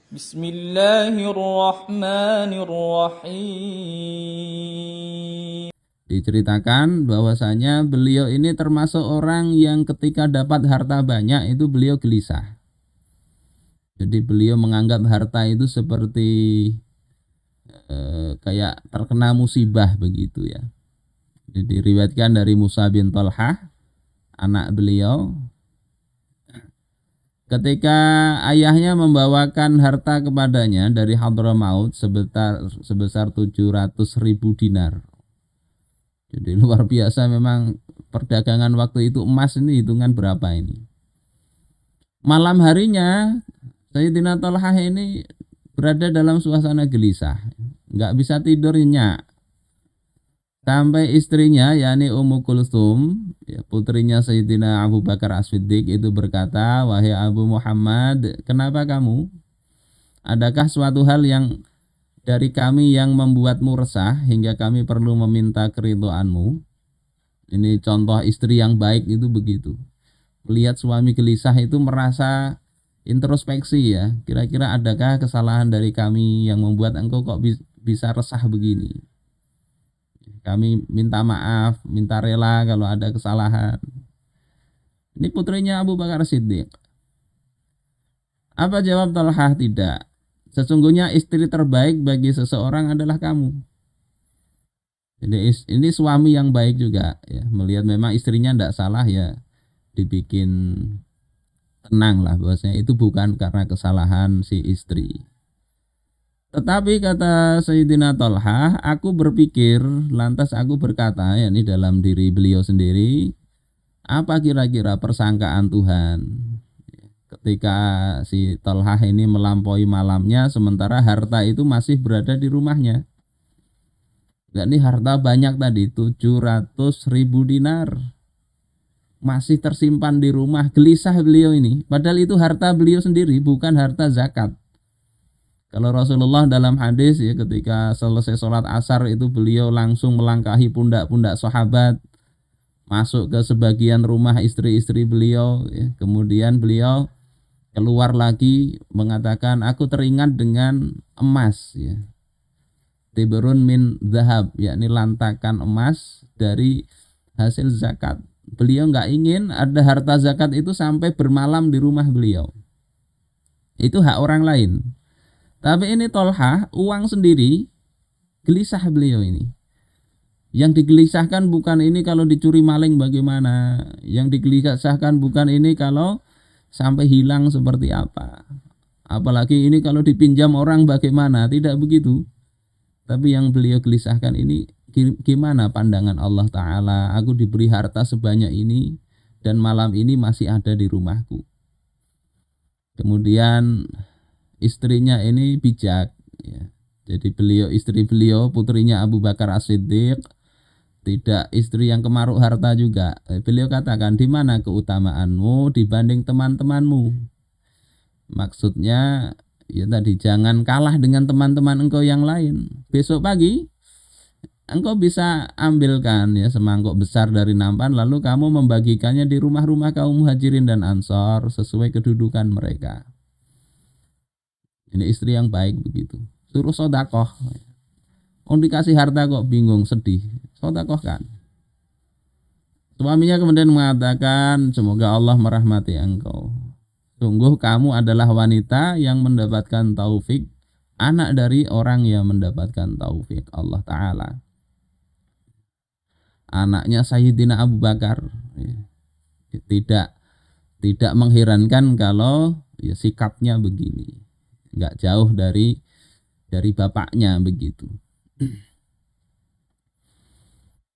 Bismillahirrahmanirrahim. Diceritakan bahwasanya beliau ini termasuk orang yang ketika dapat harta banyak itu beliau gelisah. Jadi beliau menganggap harta itu seperti kayak terkena musibah begitu ya. Jadi diriwayatkan dari Musa bin Thalhah, anak beliau, ketika ayahnya membawakan harta kepadanya dari Hadramaut sebesar 700.000 dinar. Jadi luar biasa memang perdagangan waktu itu, emas ini hitungan berapa ini. Malam harinya Sayyidina Thalhah ini berada dalam suasana gelisah, nggak bisa tidur nyenyak. Sampai istrinya, yakni Ummu Kulsum, ya, putrinya Sayyidina Abu Bakar As-Siddiq itu berkata, "Wahai Abu Muhammad, kenapa kamu? Adakah suatu hal yang dari kami yang membuatmu resah hingga kami perlu meminta keridhaanmu?" Ini contoh istri yang baik itu begitu. Melihat suami gelisah itu merasa introspeksi ya. Kira-kira adakah kesalahan dari kami yang membuat engkau kok bisa resah begini? Kami minta maaf, minta rela kalau ada kesalahan. Ini putrinya Abu Bakar Siddiq. Apa jawab Thalhah? Tidak. Sesungguhnya istri terbaik bagi seseorang adalah kamu. Jadi ini suami yang baik juga ya. Melihat memang istrinya tidak salah ya, dibikin tenang lah bahwasanya itu bukan karena kesalahan si istri. Tetapi kata Sayyidina Thalhah, aku berpikir, lantas aku berkata, yakni dalam diri beliau sendiri, apa kira-kira persangkaan Tuhan ketika si Thalhah ini melampaui malamnya sementara harta itu masih berada di rumahnya. Yakni harta banyak tadi, 700.000 dinar. Masih tersimpan di rumah, gelisah beliau ini. Padahal itu harta beliau sendiri, bukan harta zakat. Kalau Rasulullah dalam hadis ya, ketika selesai sholat asar itu beliau langsung melangkahi pundak-pundak sahabat, masuk ke sebagian rumah istri-istri beliau ya. Kemudian beliau keluar lagi mengatakan, aku teringat dengan emas ya. Tibrun min zahab, yakni lantakan emas dari hasil zakat. Beliau nggak ingin ada harta zakat itu sampai bermalam di rumah beliau. Itu hak orang lain. Tapi ini Thalhah, uang sendiri, gelisah beliau ini. Yang digelisahkan bukan ini kalau dicuri maling bagaimana. Yang digelisahkan bukan ini kalau sampai hilang seperti apa. Apalagi ini kalau dipinjam orang bagaimana. Tidak begitu. Tapi yang beliau gelisahkan ini, gimana pandangan Allah Ta'ala. Aku diberi harta sebanyak ini dan malam ini masih ada di rumahku. Kemudian istrinya ini bijak ya. Jadi istri beliau putrinya Abu Bakar As-Siddiq, tidak istri yang kemaruk harta juga. Beliau katakan, di mana keutamaanmu dibanding teman-temanmu? Maksudnya ya tadi, jangan kalah dengan teman-teman engkau yang lain. Besok pagi engkau bisa ambilkan ya semangkuk besar dari nampan, lalu kamu membagikannya di rumah-rumah kaum muhajirin dan ansor sesuai kedudukan mereka. Ini istri yang baik begitu. Suruh sodakoh. Dikasih harta kok bingung, sedih. Sodakoh kan. Suaminya kemudian mengatakan, semoga Allah merahmati engkau. Sungguh kamu adalah wanita yang mendapatkan taufik, anak dari orang yang mendapatkan taufik Allah Ta'ala. Anaknya Sayyidina Abu Bakar. Tidak mengherankan kalau ya, sikapnya begini. Nggak jauh dari bapaknya begitu.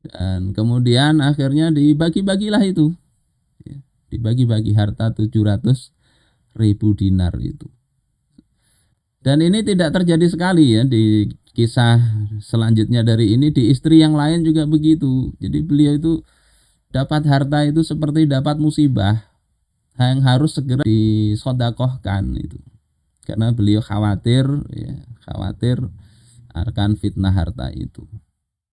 Dan kemudian akhirnya dibagi-bagilah itu. Dibagi-bagi harta 700.000 dinar itu. Dan ini tidak terjadi sekali ya di kisah selanjutnya dari ini, di istri yang lain juga begitu. Jadi beliau itu dapat harta itu seperti dapat musibah yang harus segera disodakohkan itu. Karena beliau khawatir akan fitnah harta itu.